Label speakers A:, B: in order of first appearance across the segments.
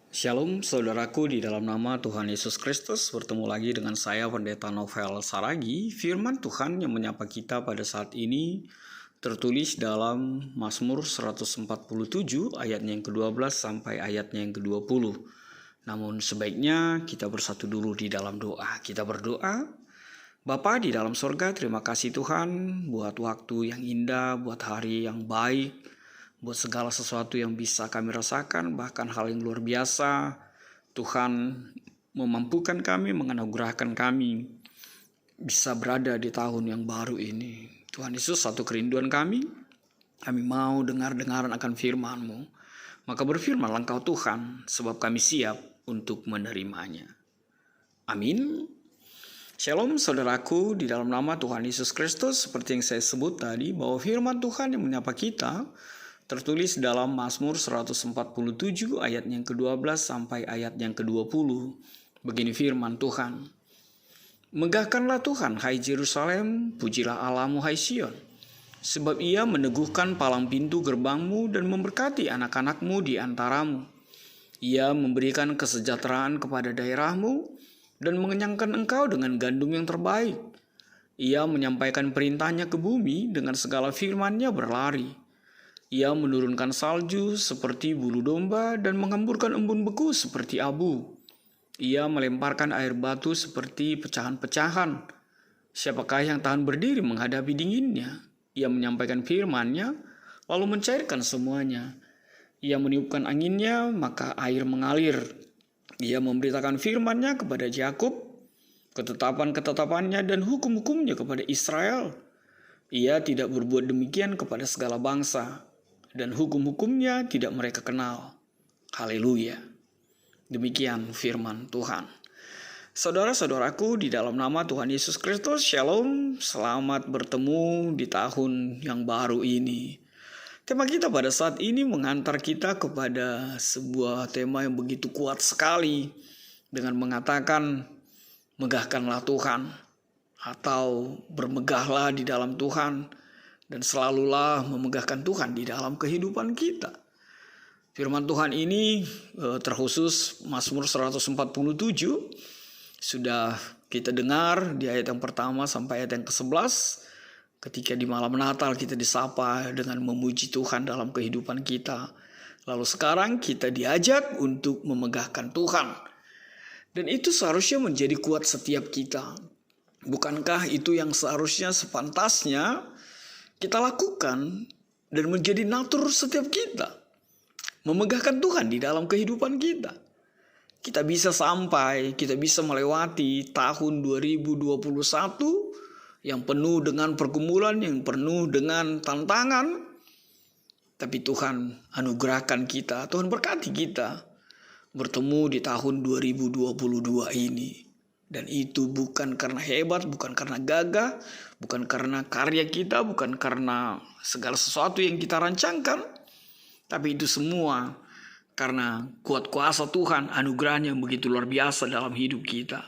A: Shalom saudaraku, di dalam nama Tuhan Yesus Kristus, bertemu lagi dengan saya Pendeta Novel Saragi. Firman Tuhan yang menyapa kita pada saat ini tertulis dalam Mazmur 147 ayatnya yang ke-12 sampai ayatnya yang ke-20. Namun sebaiknya kita bersatu dulu di dalam doa. Kita berdoa. Bapa di dalam sorga, terima kasih Tuhan buat waktu yang indah, buat hari yang baik, buat segala sesuatu yang bisa kami rasakan, bahkan hal yang luar biasa. Tuhan memampukan kami, menganugerahkan kami bisa berada di tahun yang baru ini. Tuhan Yesus, satu kerinduan kami mau dengar-dengaran akan firman-Mu. Maka berfirmanlah Engkau Tuhan, sebab kami siap untuk menerimanya. Amin. Shalom saudaraku, di dalam nama Tuhan Yesus Kristus, seperti yang saya sebut tadi, bahwa firman Tuhan yang menyapa kita tertulis dalam Mazmur 147 ayat yang ke-12 sampai ayat yang ke-20. Begini firman Tuhan. Megahkanlah Tuhan, hai Yerusalem, pujilah Allahmu, hai Sion. Sebab ia meneguhkan palang pintu gerbangmu dan memberkati anak-anakmu di antaramu. Ia memberikan kesejahteraan kepada daerahmu dan mengenyangkan engkau dengan gandum yang terbaik. Ia menyampaikan perintahnya ke bumi, dengan segala firman-Nya berlari. Ia menurunkan salju seperti bulu domba dan menghamburkan embun beku seperti abu. Ia melemparkan air batu seperti pecahan-pecahan. Siapakah yang tahan berdiri menghadapi dinginnya? Ia menyampaikan firman-Nya, lalu mencairkan semuanya. Ia meniupkan anginnya, maka air mengalir. Ia memberitakan firman-Nya kepada Yakub, ketetapan-ketetapannya dan hukum-hukumnya kepada Israel. Ia tidak berbuat demikian kepada segala bangsa, dan hukum-hukumnya tidak mereka kenal. Haleluya. Demikian firman Tuhan. Saudara-saudaraku, di dalam nama Tuhan Yesus Kristus, Shalom. Selamat bertemu di tahun yang baru ini. Tema kita pada saat ini mengantar kita kepada sebuah tema yang begitu kuat sekali, dengan mengatakan megahkanlah Tuhan, atau bermegahlah di dalam Tuhan, dan selalulah memegahkan Tuhan di dalam kehidupan kita. Firman Tuhan ini terkhusus Mazmur 147 sudah kita dengar di ayat yang pertama sampai ayat yang ke-11. Ketika di malam Natal kita disapa dengan memuji Tuhan dalam kehidupan kita. Lalu sekarang kita diajak untuk memegahkan Tuhan. Dan itu seharusnya menjadi kuat setiap kita. Bukankah itu yang seharusnya sepantasnya kita lakukan dan menjadi natur setiap kita? Memegahkan Tuhan di dalam kehidupan kita. Kita bisa melewati tahun 2021 yang penuh dengan pergumulan, yang penuh dengan tantangan. Tapi Tuhan anugerahkan kita, Tuhan berkati kita bertemu di tahun 2022 ini. Dan itu bukan karena hebat, bukan karena gagah, bukan karena karya kita, bukan karena segala sesuatu yang kita rancangkan. Tapi itu semua karena kuat kuasa Tuhan, anugerahnya yang begitu luar biasa dalam hidup kita.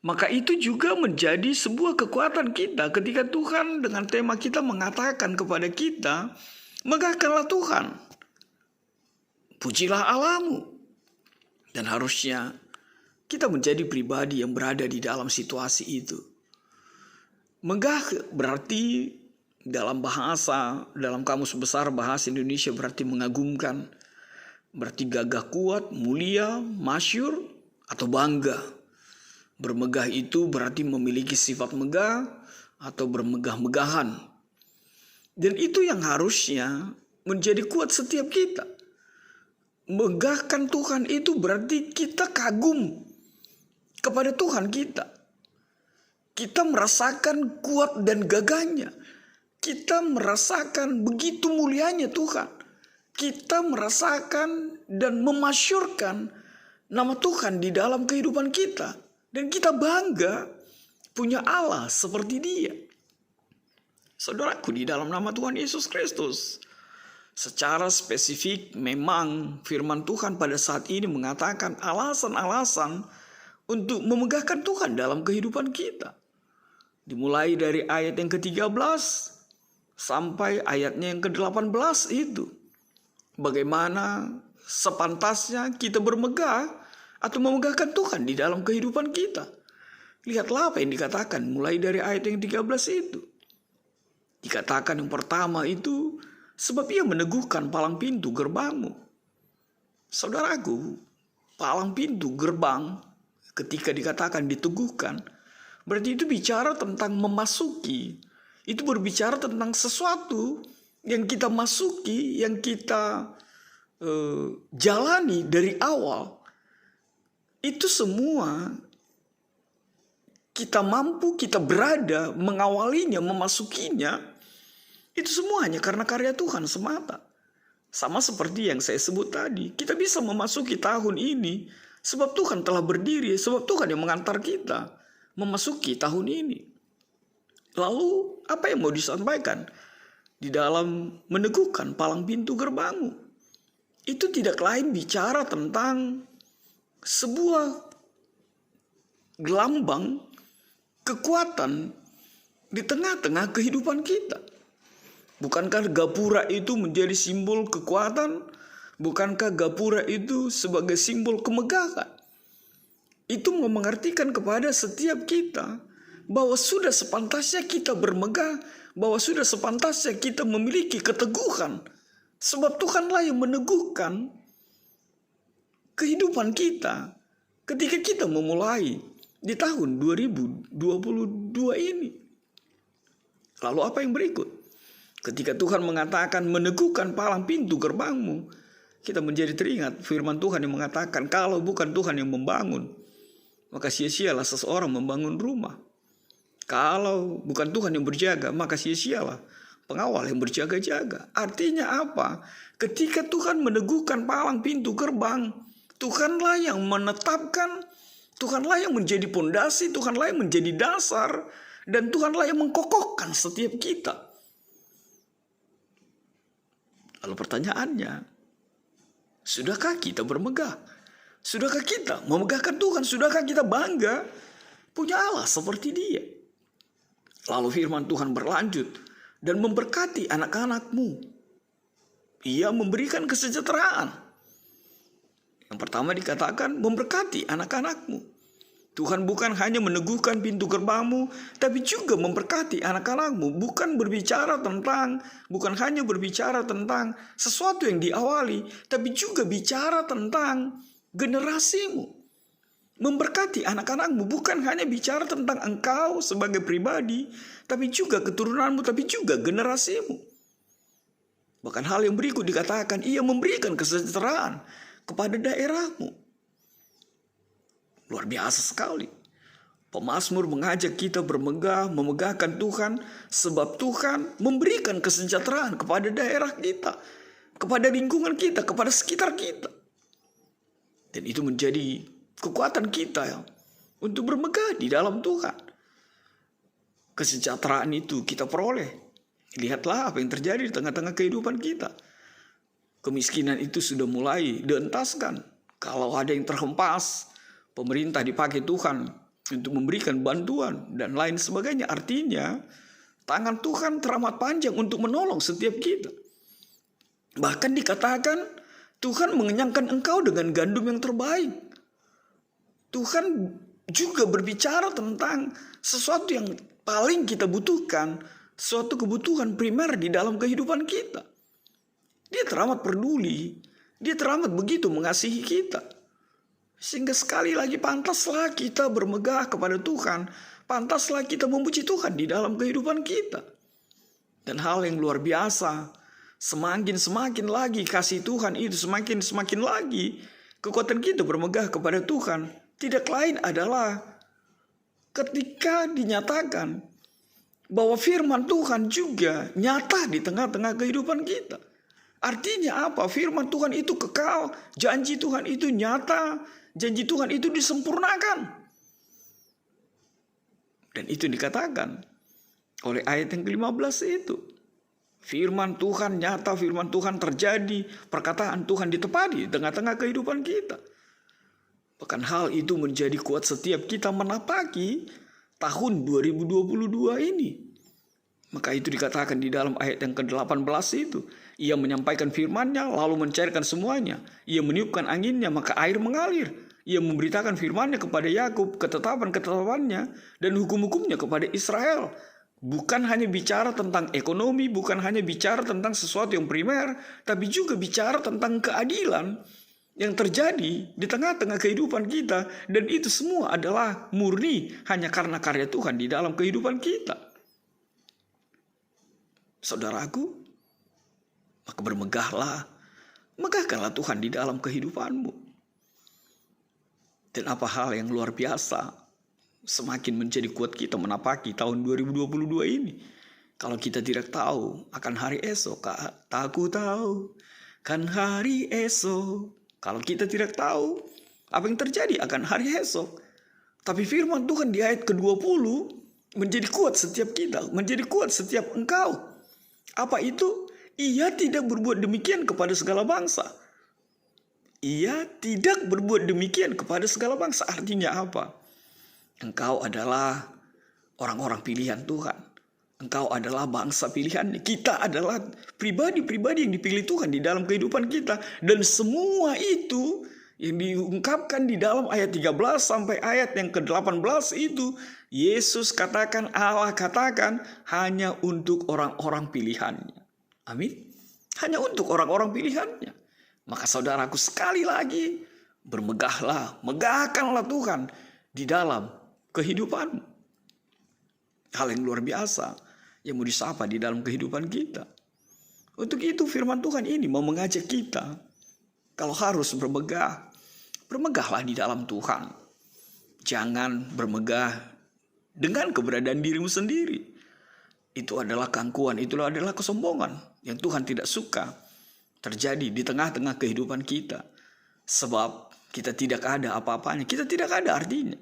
A: Maka itu juga menjadi sebuah kekuatan kita ketika Tuhan dengan tema kita mengatakan kepada kita, megahkanlah Tuhan, pujilah Allahmu. Dan harusnya kita menjadi pribadi yang berada di dalam situasi itu. Megah berarti dalam kamus besar bahasa Indonesia berarti mengagumkan. Berarti gagah kuat, mulia, masyhur, atau bangga. Bermegah itu berarti memiliki sifat megah atau bermegah-megahan. Dan itu yang harusnya menjadi kuat setiap kita. Megahkan Tuhan itu berarti kita kagum kepada Tuhan kita. Kita merasakan kuat dan gagahnya. Kita merasakan begitu mulianya Tuhan. Kita merasakan dan memasyurkan nama Tuhan di dalam kehidupan kita. Dan kita bangga punya Allah seperti Dia. Saudaraku, di dalam nama Tuhan Yesus Kristus, secara spesifik memang firman Tuhan pada saat ini mengatakan alasan-alasan untuk memegahkan Tuhan dalam kehidupan kita. Dimulai dari ayat yang ke-13 sampai ayatnya yang ke-18 itu. Bagaimana sepantasnya kita bermegah atau memegahkan Tuhan di dalam kehidupan kita. Lihatlah apa yang dikatakan mulai dari ayat yang 13 itu. Dikatakan yang pertama itu, sebab ia meneguhkan palang pintu gerbangmu. Saudaraku, palang pintu gerbang ketika dikatakan diteguhkan, berarti itu bicara tentang memasuki. Itu berbicara tentang sesuatu yang kita masuki, yang kita jalani dari awal. Itu semua kita mampu, kita berada, mengawalinya, memasukinya. Itu semua hanya karena karya Tuhan semata. Sama seperti yang saya sebut tadi. Kita bisa memasuki tahun ini sebab Tuhan telah berdiri, sebab Tuhan yang mengantar kita memasuki tahun ini. Lalu apa yang mau disampaikan di dalam meneguhkan palang pintu gerbangmu? Itu tidak lain bicara tentang sebuah gelambang kekuatan di tengah-tengah kehidupan kita. Bukankah gapura itu menjadi simbol kekuatan? Bukankah gapura itu sebagai simbol kemegahan? Itu mengartikan kepada setiap kita bahwa sudah sepantasnya kita bermegah, bahwa sudah sepantasnya kita memiliki keteguhan. Sebab Tuhanlah yang meneguhkan kehidupan kita ketika kita memulai di tahun 2022 ini. Lalu apa yang berikut? Ketika Tuhan mengatakan meneguhkan palang pintu gerbangmu, kita menjadi teringat firman Tuhan yang mengatakan kalau bukan Tuhan yang membangun, maka sia-sialah seseorang membangun rumah. Kalau bukan Tuhan yang berjaga, maka sia-sialah pengawal yang berjaga-jaga. Artinya apa? Ketika Tuhan meneguhkan palang pintu gerbang, Tuhanlah yang menetapkan, Tuhanlah yang menjadi pondasi, Tuhanlah yang menjadi dasar, dan Tuhanlah yang mengkokohkan setiap kita. Lalu pertanyaannya, sudahkah kita bermegah? Sudahkah kita memegahkan Tuhan? Sudahkah kita bangga punya Allah seperti Dia? Lalu firman Tuhan berlanjut, dan memberkati anak-anakmu. Ia memberikan kesejahteraan. Yang pertama dikatakan memberkati anak-anakmu. Tuhan bukan hanya meneguhkan pintu gerbangmu, tapi juga memberkati anak-anakmu. Bukan hanya berbicara tentang sesuatu yang diawali, tapi juga bicara tentang generasimu. Memberkati anak-anakmu bukan hanya bicara tentang engkau sebagai pribadi, tapi juga keturunanmu, tapi juga generasimu. Bahkan hal yang berikut dikatakan, ia memberikan kesejahteraan kepada daerahmu. Luar biasa sekali. Pemazmur mengajak kita bermegah, memegahkan Tuhan, sebab Tuhan memberikan kesejahteraan kepada daerah kita, kepada lingkungan kita, kepada sekitar kita. Dan itu menjadi kekuatan kita ya, untuk bermegah di dalam Tuhan. Kesejahteraan itu kita peroleh. Lihatlah apa yang terjadi di tengah-tengah kehidupan kita. Kemiskinan itu sudah mulai dientaskan. Kalau ada yang terhempas, pemerintah dipakai Tuhan untuk memberikan bantuan dan lain sebagainya. Artinya tangan Tuhan teramat panjang untuk menolong setiap kita. Bahkan dikatakan Tuhan mengenyangkan engkau dengan gandum yang terbaik. Tuhan juga berbicara tentang sesuatu yang paling kita butuhkan, suatu kebutuhan primer di dalam kehidupan kita. Dia teramat peduli, dia teramat begitu mengasihi kita. Sehingga sekali lagi pantaslah kita bermegah kepada Tuhan. Pantaslah kita memuji Tuhan di dalam kehidupan kita. Dan hal yang luar biasa, semakin lagi kasih Tuhan itu, semakin lagi kekuatan kita bermegah kepada Tuhan. Tidak lain adalah ketika dinyatakan bahwa firman Tuhan juga nyata di tengah-tengah kehidupan kita. Artinya apa? Firman Tuhan itu kekal, janji Tuhan itu nyata, janji Tuhan itu disempurnakan. Dan itu dikatakan oleh ayat yang ke-15 itu. Firman Tuhan nyata, firman Tuhan terjadi, perkataan Tuhan ditepati di tengah-tengah kehidupan kita. Bahkan hal itu menjadi kuat setiap kita menapaki tahun 2022 ini. Maka itu dikatakan di dalam ayat yang ke-18 itu. Ia menyampaikan firman-Nya lalu mencairkan semuanya. Ia meniupkan anginnya maka air mengalir. Ia memberitakan firman-Nya kepada Yakub, ketetapan-ketetapan-Nya dan hukum-hukumnya kepada Israel. Bukan hanya bicara tentang ekonomi, bukan hanya bicara tentang sesuatu yang primer, tapi juga bicara tentang keadilan yang terjadi di tengah-tengah kehidupan kita. Dan itu semua adalah murni hanya karena karya Tuhan di dalam kehidupan kita. Saudaraku, maka bermegahlah, megahkanlah Tuhan di dalam kehidupanmu. Dan apa hal yang luar biasa, semakin menjadi kuat kita menapaki tahun 2022 ini. Kalau kita tidak tahu akan hari esok, aku tahu kan hari esok. Kalau kita tidak tahu apa yang terjadi akan hari esok. Tapi firman Tuhan di ayat ke-20 menjadi kuat setiap kita, menjadi kuat setiap engkau. Apa itu? Ia tidak berbuat demikian kepada segala bangsa. Ia tidak berbuat demikian kepada segala bangsa. Artinya apa? Engkau adalah orang-orang pilihan Tuhan. Engkau adalah bangsa pilihannya. Kita adalah pribadi-pribadi yang dipilih Tuhan di dalam kehidupan kita. Dan semua itu yang diungkapkan di dalam ayat 13 sampai ayat yang ke-18 itu, Yesus katakan, Allah katakan hanya untuk orang-orang pilihannya. Amin. Hanya untuk orang-orang pilihannya. Maka saudaraku, sekali lagi, bermegahlah, megahkanlah Tuhan di dalam kehidupanmu. Hal yang luar biasa yang mau disapa di dalam kehidupan kita. Untuk itu firman Tuhan ini mau mengajak kita, kalau harus bermegah, bermegahlah di dalam Tuhan. Jangan bermegah dengan keberadaan dirimu sendiri. Itu adalah keangkuhan, itu adalah kesombongan yang Tuhan tidak suka terjadi di tengah-tengah kehidupan kita. Sebab kita tidak ada apa-apanya, kita tidak ada artinya.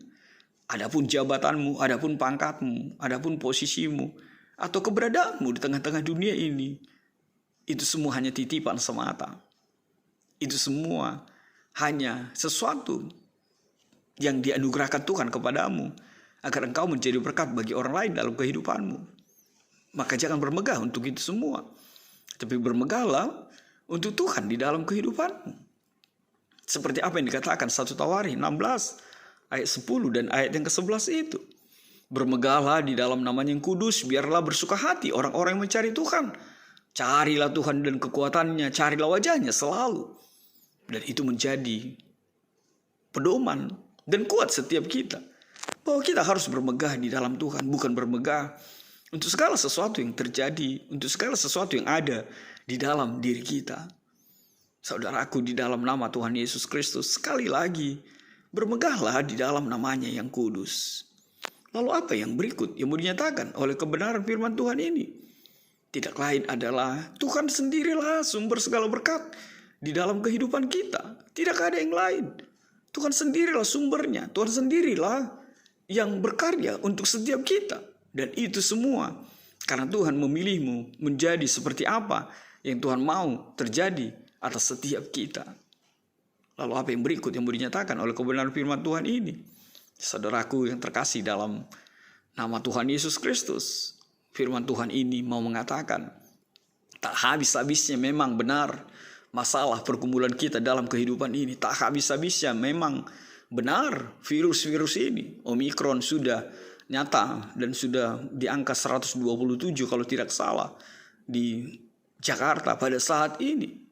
A: Adapun jabatanmu, adapun pangkatmu, adapun posisimu, atau keberadaanmu di tengah-tengah dunia ini, itu semua hanya titipan semata. Itu semua hanya sesuatu yang dianugerahkan Tuhan kepadamu, agar engkau menjadi berkat bagi orang lain dalam kehidupanmu. Maka jangan bermegah untuk itu semua, tapi bermegahlah untuk Tuhan di dalam kehidupanmu. Seperti apa yang dikatakan 1 Tawarikh 16 ayat 10 dan ayat yang ke-11 itu. Bermegahlah di dalam namanya yang kudus, biarlah bersuka hati orang-orang yang mencari Tuhan. Carilah Tuhan dan kekuatannya, carilah wajahnya selalu. Dan itu menjadi pedoman dan kuat setiap kita, bahwa kita harus bermegah di dalam Tuhan, bukan bermegah untuk segala sesuatu yang terjadi, untuk segala sesuatu yang ada di dalam diri kita. Saudaraku, di dalam nama Tuhan Yesus Kristus, sekali lagi, bermegahlah di dalam namanya yang kudus. Lalu apa yang berikut yang mau dinyatakan oleh kebenaran firman Tuhan ini? Tidak lain adalah Tuhan sendirilah sumber segala berkat di dalam kehidupan kita. Tidak ada yang lain. Tuhan sendirilah sumbernya. Tuhan sendirilah yang berkarya untuk setiap kita. Dan itu semua karena Tuhan memilihmu menjadi seperti apa yang Tuhan mau terjadi atas setiap kita. Lalu apa yang berikut yang mau dinyatakan oleh kebenaran firman Tuhan ini? Saudaraku yang terkasih dalam nama Tuhan Yesus Kristus, firman Tuhan ini mau mengatakan, tak habis-habisnya memang benar masalah pergumulan kita dalam kehidupan ini. Tak habis-habisnya memang benar virus-virus ini. Omikron sudah nyata dan sudah di angka 127 kalau tidak salah di Jakarta pada saat ini.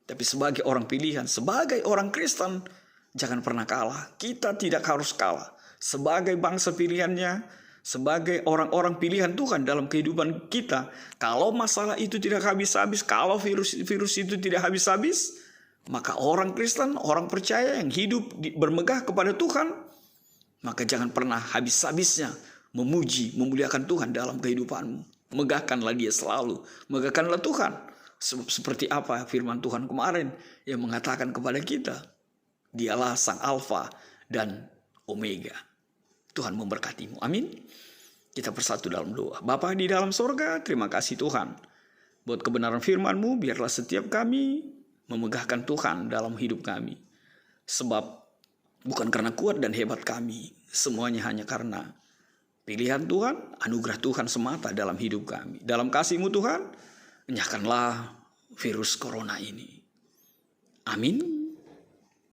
A: Tapi sebagai orang pilihan, sebagai orang Kristen, jangan pernah kalah. Kita tidak harus kalah. Sebagai bangsa pilihannya, sebagai orang-orang pilihan Tuhan dalam kehidupan kita, kalau masalah itu tidak habis-habis, kalau virus itu tidak habis-habis, maka orang Kristen, orang percaya yang hidup bermegah kepada Tuhan, maka jangan pernah habis-habisnya memuji, memuliakan Tuhan dalam kehidupanmu. Megahkanlah Dia selalu. Megahkanlah Tuhan. Seperti apa firman Tuhan kemarin yang mengatakan kepada kita, Dialah Sang Alfa dan Omega. Tuhan memberkatimu. Amin. Kita bersatu dalam doa. Bapa di dalam sorga, terima kasih Tuhan. Buat kebenaran firman-Mu, biarlah setiap kami memegahkan Tuhan dalam hidup kami. Sebab bukan karena kuat dan hebat kami, semuanya hanya karena pilihan Tuhan, anugerah Tuhan semata dalam hidup kami. Dalam kasih-Mu Tuhan, enyahkanlah virus corona ini. Amin.